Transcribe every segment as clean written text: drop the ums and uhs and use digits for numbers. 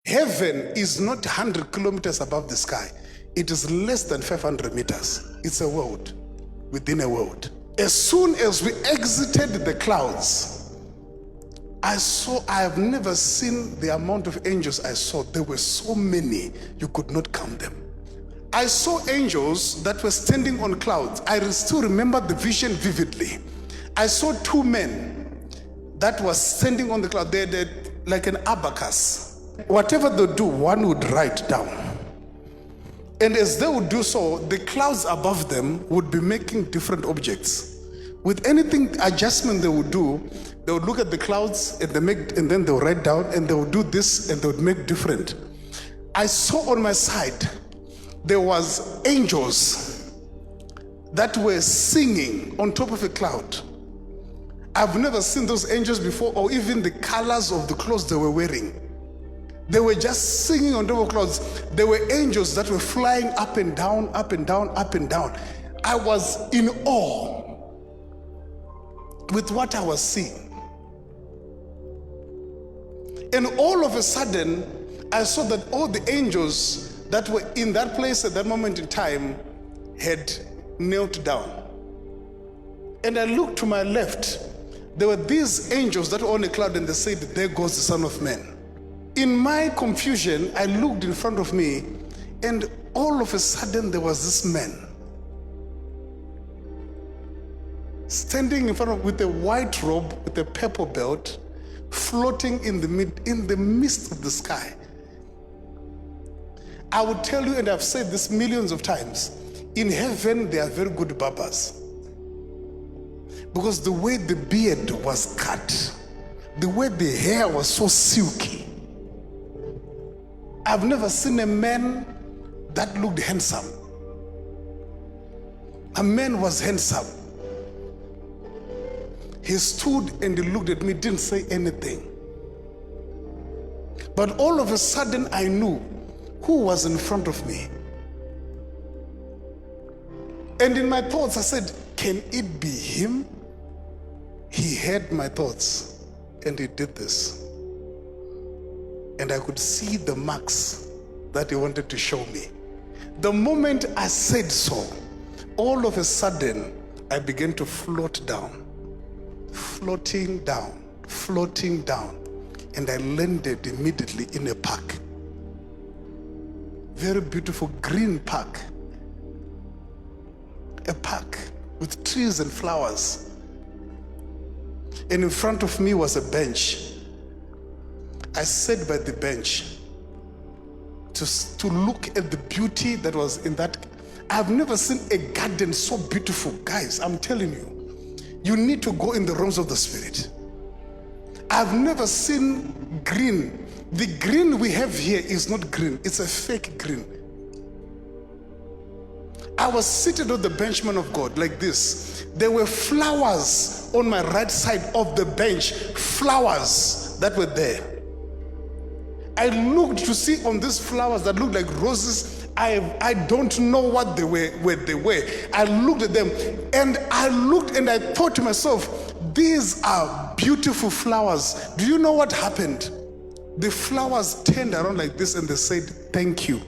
Heaven is not 100 kilometers above the sky. It is less than 500 meters. It's a world within a world. As soon as we exited the clouds, I have never seen the amount of angels I saw. There were so many, you could not count them. I saw angels that were standing on clouds. I still remember the vision vividly. I saw two men that was standing on the cloud. They did like an abacus. Whatever they do, one would write down. And as they would do so, the clouds above them would be making different objects. With anything adjustment they would do, they would look at the clouds and then they would write down, and they would do this and they would make different. I saw on my side, there was angels that were singing on top of a cloud. I've never seen those angels before, or even the colors of the clothes they were wearing. They were just singing on top of clouds. There were angels that were flying up and down, up and down, up and down. I was in awe with what I was seeing. And all of a sudden, I saw that all the angels that were in that place at that moment in time had knelt down. And I looked to my left. There were these angels that were on a cloud, and they said, "There goes the Son of Man." In my confusion, I looked in front of me, and all of a sudden there was this man standing in front of, with a white robe, with a purple belt, floating in the midst of the sky. I would tell you, and I've said this millions of times, in heaven they are very good barbers, because the way the beard was cut, the way the hair was so silky. I've never seen a man that looked handsome. A man was handsome. He stood and he looked at me, didn't say anything. But all of a sudden I knew who was in front of me. And in my thoughts I said, can it be him? He heard my thoughts and he did this. And I could see the marks that he wanted to show me. The moment I said so, all of a sudden, I began to float down, floating down, floating down. And I landed immediately in a park. Very beautiful green park. A park with trees and flowers. And in front of me was a bench. I sat by the bench to look at the beauty that was in that. I've never seen a garden so beautiful. Guys, I'm telling you, you need to go in the realms of the Spirit. I've never seen green. The green we have here is not green. It's a fake green. I was seated on the bench, man of God, like this. There were flowers on my right side of the bench, flowers that were there. I looked to see on these flowers that looked like roses. I don't know what they were, where they were. I looked at them and I looked and I thought to myself, these are beautiful flowers. Do you know what happened? The flowers turned around like this and they said, thank you.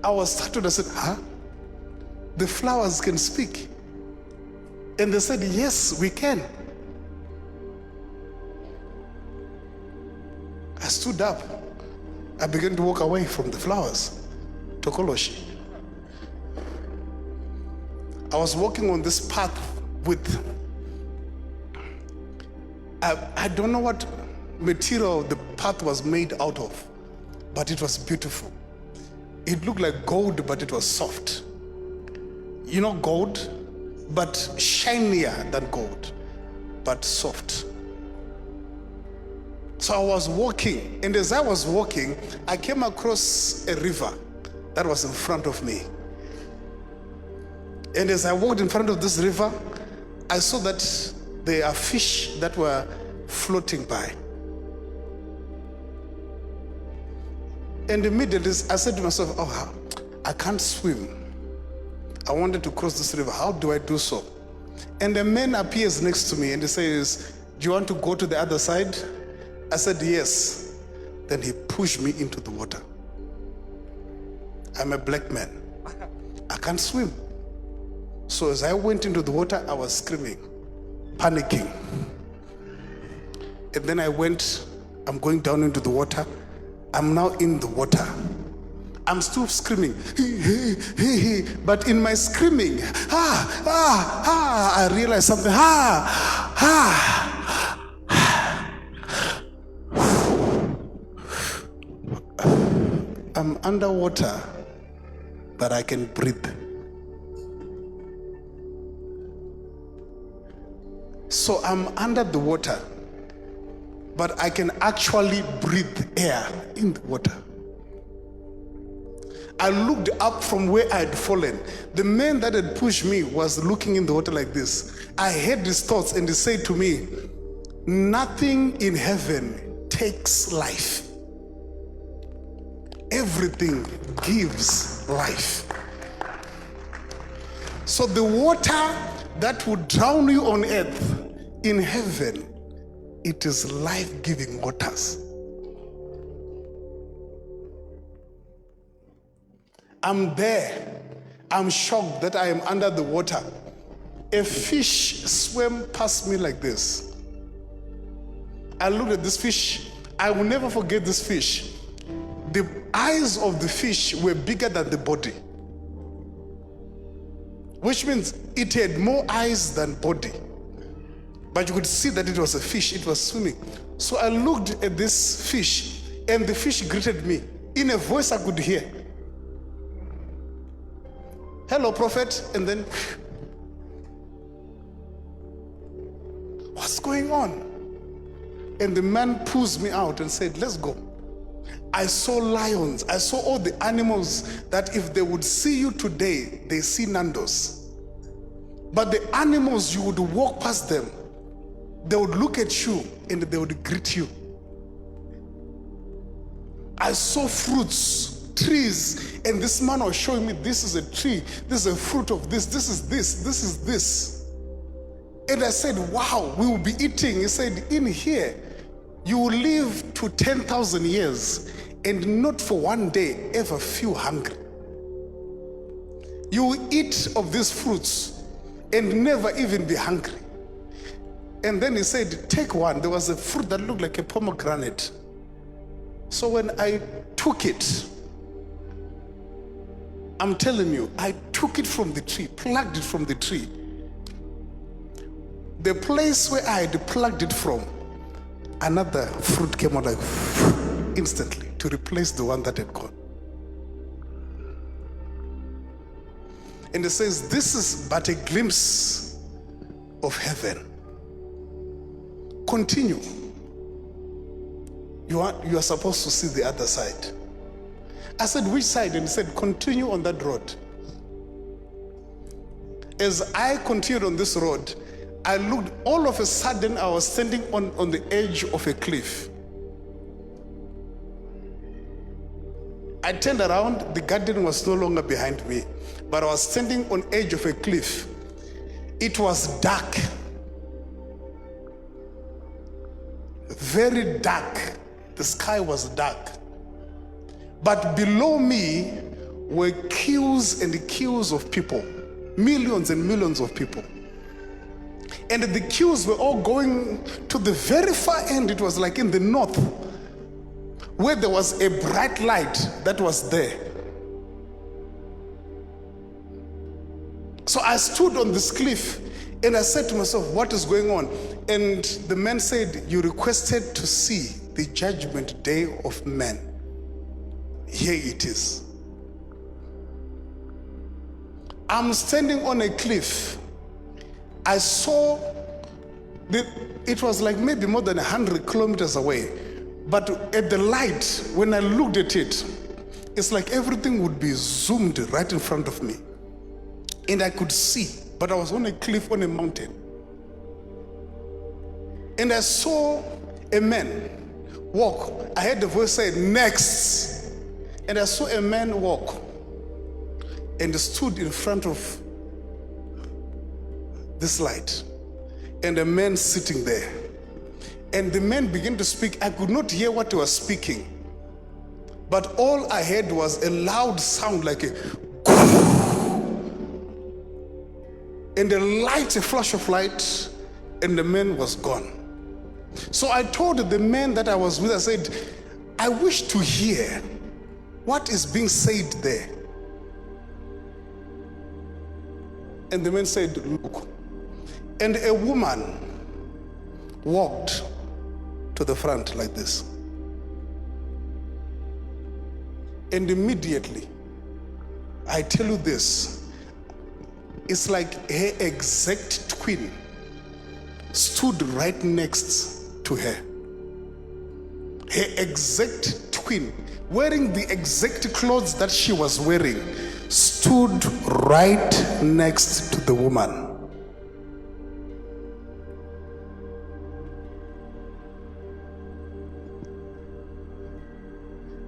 I was startled. I said, huh? The flowers can speak. And they said, yes, we can. I stood up. I began to walk away from the flowers to Koloshi. I was walking on this path with, I don't know what material the path was made out of, but it was beautiful. It looked like gold, but it was soft. You know, gold, but shinier than gold, but soft. So I was walking, and as I was walking, I came across a river that was in front of me. And as I walked in front of this river, I saw that there are fish that were floating by. And immediately I said to myself, oh, I can't swim. I wanted to cross this river. How do I do so? And a man appears next to me and he says, do you want to go to the other side? I said, yes. Then he pushed me into the water. I'm a black man. I can't swim. So as I went into the water, I was screaming, panicking. And then I'm going down into the water. I'm now in the water. I'm still screaming, but in my screaming, I realized something, I'm underwater, but I can breathe. So I'm under the water, but I can actually breathe air in the water. I looked up from where I had fallen. The man that had pushed me was looking in the water like this. I had these thoughts, and he said to me, nothing in heaven takes life. Everything gives life. So the water that would drown you on earth, in heaven, it is life-giving waters. I'm there. I'm shocked that I am under the water. A fish swam past me like this. I looked at this fish. I will never forget this fish. The eyes of the fish were bigger than the body, which means it had more eyes than body. But you could see that it was a fish. It was swimming. So I looked at this fish, and the fish greeted me in a voice I could hear. Hello, prophet. And then, what's going on? And the man pulls me out and said, let's go. I saw lions. I saw all the animals that if they would see you today, they see Nando's. But the animals, you would walk past them, they would look at you and they would greet you. I saw fruits, trees, and this man was showing me, this is a tree, this is a fruit of this, this is this, this is this. And I said, wow, we will be eating. He said, in here, you will live to 10,000 years and not for one day ever feel hungry. You will eat of these fruits and never even be hungry. And then he said, take one. There was a fruit that looked like a pomegranate. So when I took it, I'm telling you, I took it from the tree, plucked it from the tree. The place where I had plucked it from, another fruit came out like instantly to replace the one that had gone. And it says, this is but a glimpse of heaven. Continue. You are supposed to see the other side. I said, which side? And he said, continue on that road. As I continued on this road, I looked, all of a sudden I was standing on the edge of a cliff. I turned around, the garden was no longer behind me, but I was standing on the edge of a cliff. It was dark. Very dark. The sky was dark. But below me were queues and queues of people. Millions and millions of people. And the queues were all going to the very far end. It was like in the north, where there was a bright light that was there. So I stood on this cliff and I said to myself, what is going on? And the man said, you requested to see the judgment day of men. Here it is. I'm standing on a cliff. I saw, it was like maybe more than 100 kilometers away. But at the light, when I looked at it, it's like everything would be zoomed right in front of me. And I could see, but I was on a cliff on a mountain. And I saw a man walk. I heard the voice say, next. And I saw a man walk and stood in front of this light. And a man sitting there. And the man began to speak. I could not hear what he was speaking, but all I heard was a loud sound like a and a flash of light, and the man was gone. So I told the man that I was with, I said, I wish to hear what is being said there. And the man said, look. And a woman walked to the front like this. And immediately, I tell you this, it's like her exact twin stood right next to her. Her exact twin, wearing the exact clothes that she was wearing, stood right next to the woman.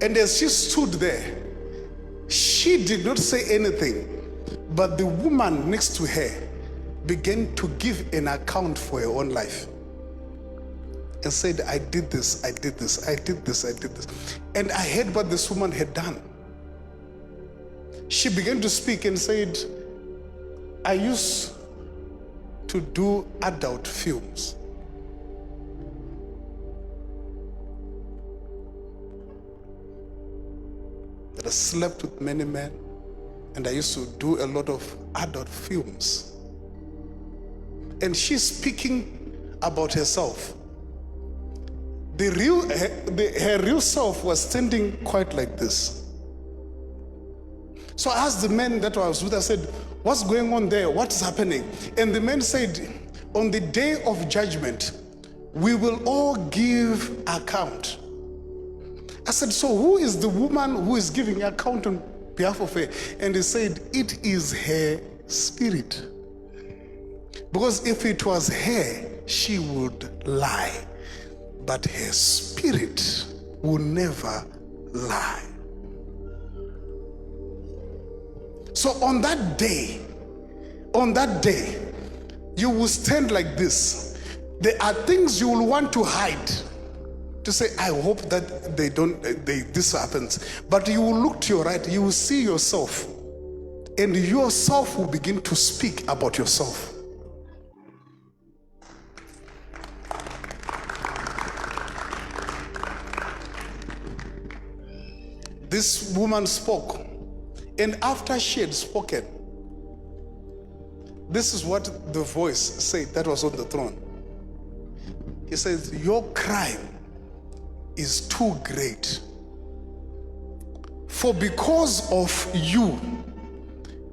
And as she stood there, she did not say anything, but the woman next to her began to give an account for her own life and said, I did this, I did this, I did this, I did this. And I heard what this woman had done. She began to speak and said, I used to do adult films. That I slept with many men, and I used to do a lot of adult films. And she's speaking about herself. Her real self was standing quite like this. So I asked the man that I was with, I said, what's going on there? What's happening? And the man said, on the day of judgment, we will all give account. I said, so who is the woman who is giving account on behalf of her? And he said, it is her spirit. Because if it was her, she would lie. But her spirit will never lie. So on that day, you will stand like this. There are things you will want to hide. To say, I hope that this happens. But you will look to your right, you will see yourself. And yourself will begin to speak about yourself. This woman spoke. And after she had spoken, this is what the voice said that was on the throne. He says, your crime is too great. For because of you,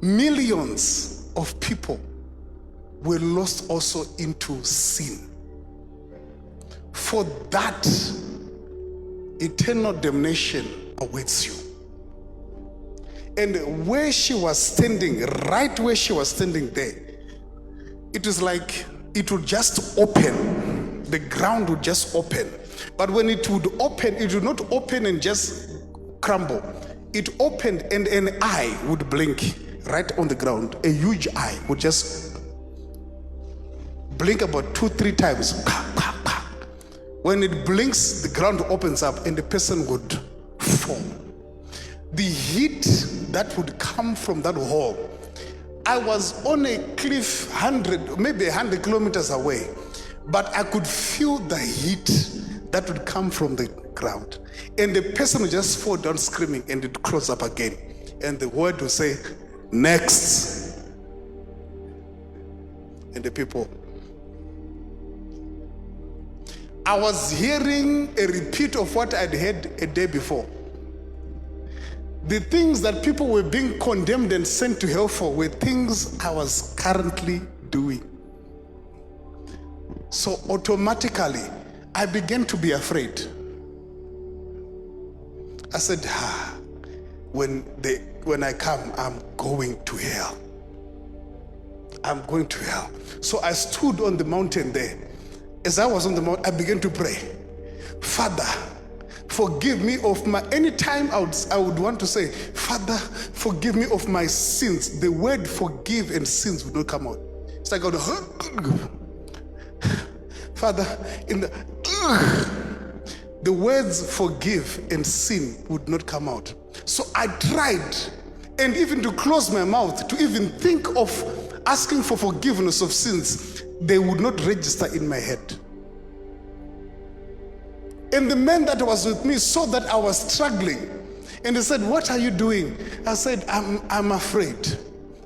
millions of people were lost also into sin. For that, eternal damnation awaits you. And where she was standing, right where she was standing there, it was like it would just open. The ground would just open. But when it would open, it would not open and just crumble. It opened and an eye would blink right on the ground. A huge eye would just blink about 2-3 times. When it blinks, the ground opens up and the person would fall. The heat that would come from that hole. I was on a cliff maybe 100 kilometers away, but I could feel the heat that would come from the ground. And the person would just fall down screaming and it close up again. And the word would say, next. And the people. I was hearing a repeat of what I'd heard a day before. The things that people were being condemned and sent to hell for were things I was currently doing. So automatically, I began to be afraid. I said, when I come, I'm going to hell. I'm going to hell. So I stood on the mountain there. As I was on the mountain, I began to pray. Father, forgive me of my, anytime I would want to say, Father, forgive me of my sins. The word forgive and sins would not come out. It's like I would, Father, in the the words forgive and sin would not come out. So I tried, and even to close my mouth, to even think of asking for forgiveness of sins, they would not register in my head. And the man that was with me saw that I was struggling, and he said, "What are you doing?" I said, I'm afraid.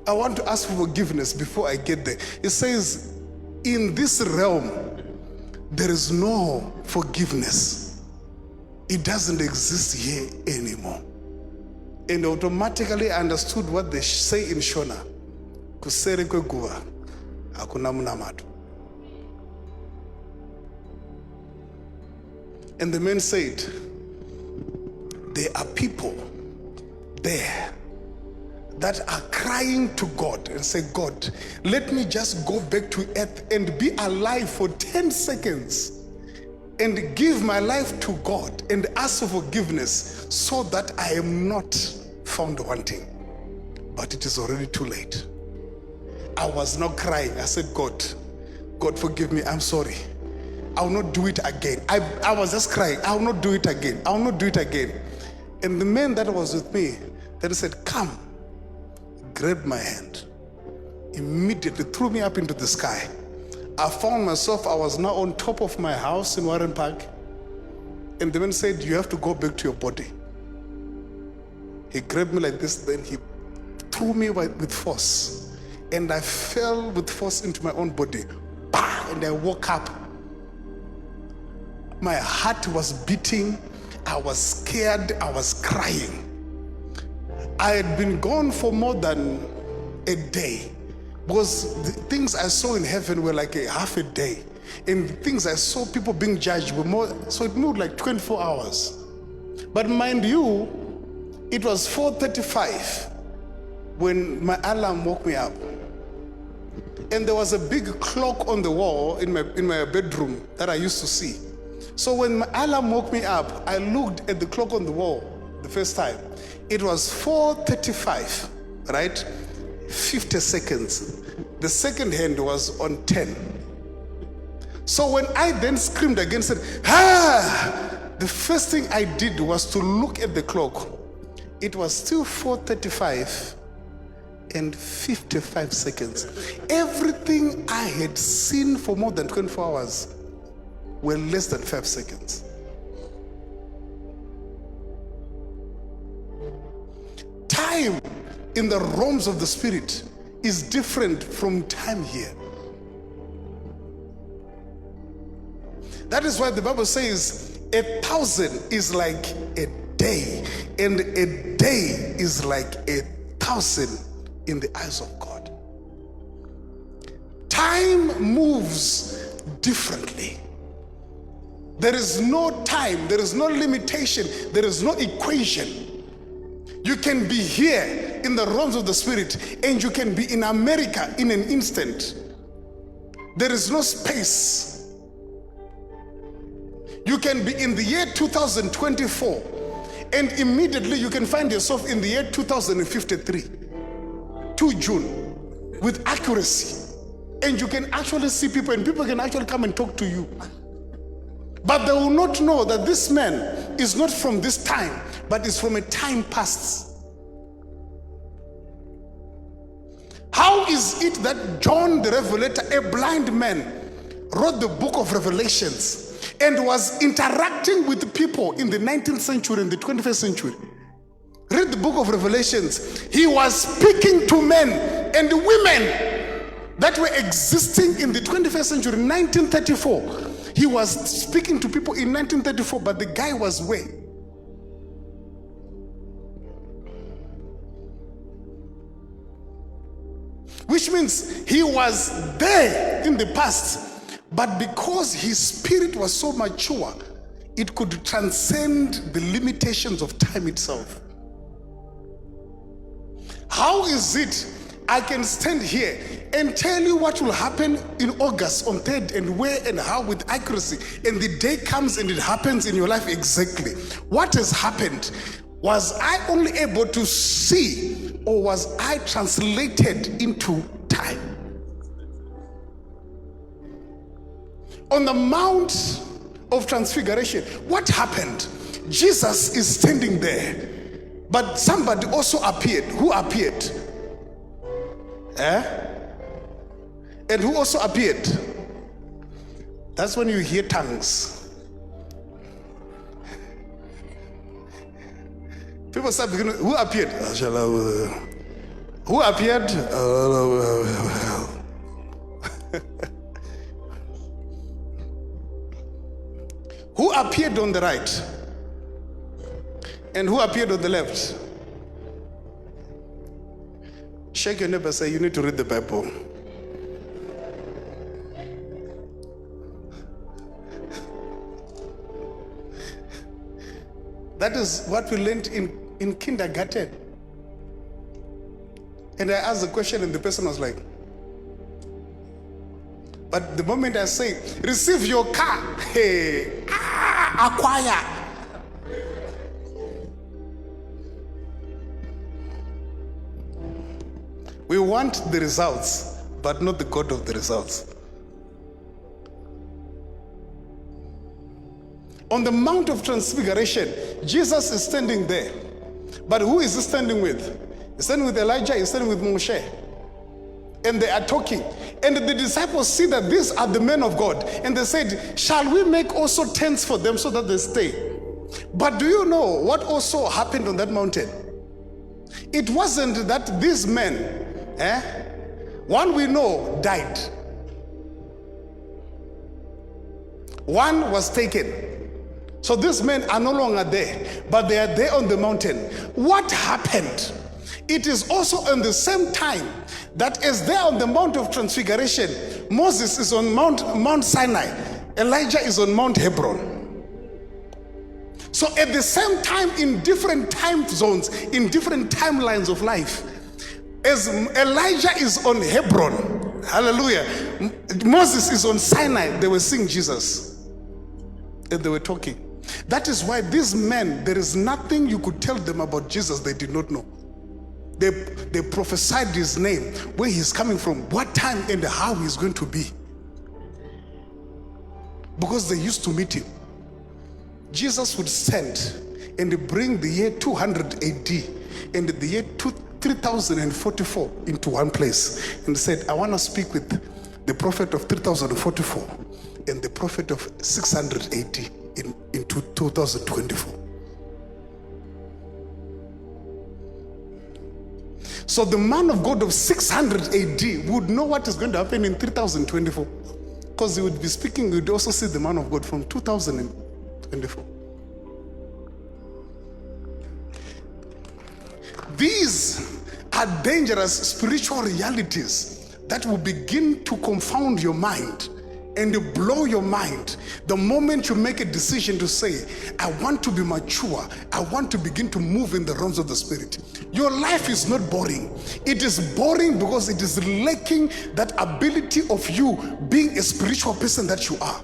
I want to ask for forgiveness before I get there. He says, in this realm, there is no forgiveness. It doesn't exist here anymore. And automatically I understood what they say in Shona. Kusere kwekuva, hakuna mnamatu. And the man said, there are people there that are crying to God and say, "God, let me just go back to earth and be alive for 10 seconds and give my life to God and ask for forgiveness so that I am not found wanting." But it is already too late. I was not crying. I said, God forgive me, I'm sorry. I will not do it again. I was just crying. I will not do it again. I will not do it again. And the man that was with me, then said, "Come," grabbed my hand, immediately threw me up into the sky. I found myself, I was now on top of my house in Warren Park. And the man said, "You have to go back to your body." He grabbed me like this, then he threw me with force. And I fell with force into my own body. And I woke up. My heart was beating. I was scared. I was crying. I had been gone for more than a day, because the things I saw in heaven were like a half a day, and the things I saw people being judged were more, so it moved like 24 hours. But mind you, it was 4:35 when my alarm woke me up, and there was a big clock on the wall in my bedroom that I used to see. So when my alarm woke me up, I looked at the clock on the wall the first time. It was 4:35, right? 50 seconds. The second hand was on 10. So when I then screamed again, said, "Ah!" the first thing I did was to look at the clock. It was still 4:35 and 55 seconds. Everything I had seen for more than 24 hours were less than 5 seconds. Time in the realms of the spirit is different from time here. That is why the Bible says 1,000 is like a day, and a day is like 1,000 in the eyes of God. Time moves differently. There is no time, there is no limitation, there is no equation. You can be here in the realms of the spirit, and you can be in America in an instant. There is no space. You can be in the year 2024, and immediately you can find yourself in the year 2053, 2 June, with accuracy. And you can actually see people, and people can actually come and talk to you. But they will not know that this man is not from this time, but is from a time past. How is it that John the Revelator, a blind man, wrote the book of Revelations and was interacting with people in the 19th century and the 21st century? Read the book of Revelations. He was speaking to men and women that were existing in the 21st century, 1934. He was speaking to people in 1934, but the guy was where? Which means he was there in the past, but because his spirit was so mature, it could transcend the limitations of time itself. How is it I can stand here and tell you what will happen in August on 3rd and where and how with accuracy, and the day comes and it happens in your life exactly? What has happened? Was I only able to see, or was I translated into time? On the Mount of Transfiguration, what happened? Jesus is standing there, but somebody also appeared. Who appeared? And who also appeared? That's when you hear tongues. People start beginning, who appeared? Who appeared? Who appeared on the right? And who appeared on the left? Shake your neighbor, say, you need to read the Bible. That is what we learned in kindergarten. And I asked the question and the person was like, but the moment I say, receive your car, hey, acquire. We want the results, but not the God of the results. On the Mount of Transfiguration, Jesus is standing there. But who is he standing with? He's standing with Elijah, he's standing with Moshe. And they are talking. And the disciples see that these are the men of God. And they said, shall we make also tents for them so that they stay? But do you know what also happened on that mountain? It wasn't that these men, one we know died. One was taken. So these men are no longer there, but they are there on the mountain. What happened? It is also on the same time that as they are on the Mount of Transfiguration, Moses is on Mount Sinai, Elijah is on Mount Hebron. So at the same time, in different time zones, in different timelines of life, as Elijah is on Hebron, hallelujah, Moses is on Sinai, they were seeing Jesus and they were talking. That is why these men, there is nothing you could tell them about Jesus they did not know. They prophesied his name, where he's coming from, what time and how he's going to be. Because they used to meet him. Jesus would stand and bring the year 200 AD and the year 3044 into one place and said, I want to speak with the prophet of 3044 and the prophet of 600 AD in 2024. So the man of God of 600 AD would know what is going to happen in 3024, because he would be speaking, he would also see the man of God from 2024. These are dangerous spiritual realities that will begin to confound your mind and blow your mind the moment you make a decision to say, I want to be mature, I want to begin to move in the realms of the Spirit. Your life is not boring. It is boring because it is lacking that ability of you being a spiritual person that you are.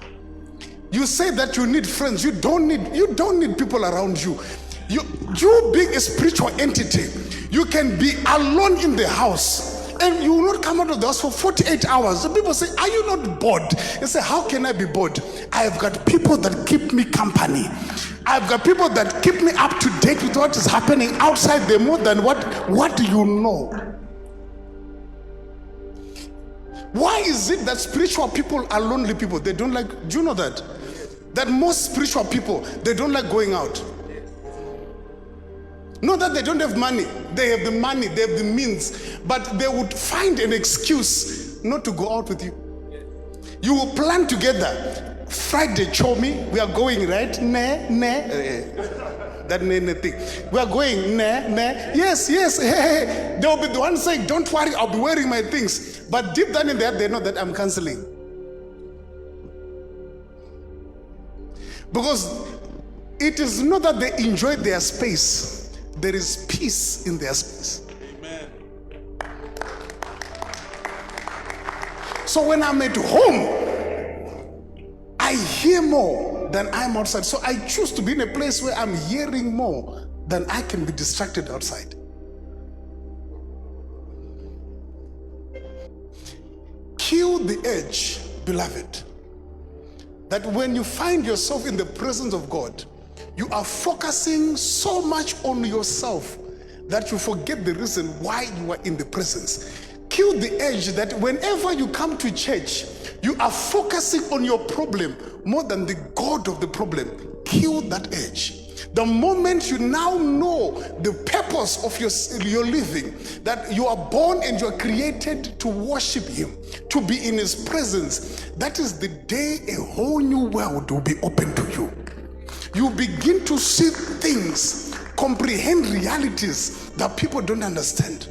You say that you need friends. You don't need people around you. You being a spiritual entity, you can be alone in the house and you will not come out of the house for 48 hours. So people say, are you not bored? You say, how can I be bored? I have got people that keep me company. I've got people that keep me up to date with what is happening outside there more than what do you know? Why is it that spiritual people are lonely people? They don't like, do you know that? That most spiritual people, they don't like going out. Not that they don't have money. They have the money, they have the means, but they would find an excuse not to go out with you. You will plan together. Friday, show me, we are going, right? That thing. We are going, yes, hey. They will be the one saying, don't worry, I'll be wearing my things. But deep down in there, they know that I'm canceling. Because it is not that they enjoy their space. There is peace in their space. Amen. So when I'm at home, I hear more than I'm outside. So I choose to be in a place where I'm hearing more than I can be distracted outside. Kill the edge, beloved. that when you find yourself in the presence of God, you are focusing so much on yourself that you forget the reason why you are in the presence. Kill the edge that whenever you come to church, you are focusing on your problem more than the God of the problem. Kill that edge. The moment you now know the purpose of your living, that you are born and you are created to worship Him, to be in His presence, that is the day a whole new world will be open to you. You begin to see things, comprehend realities that people don't understand.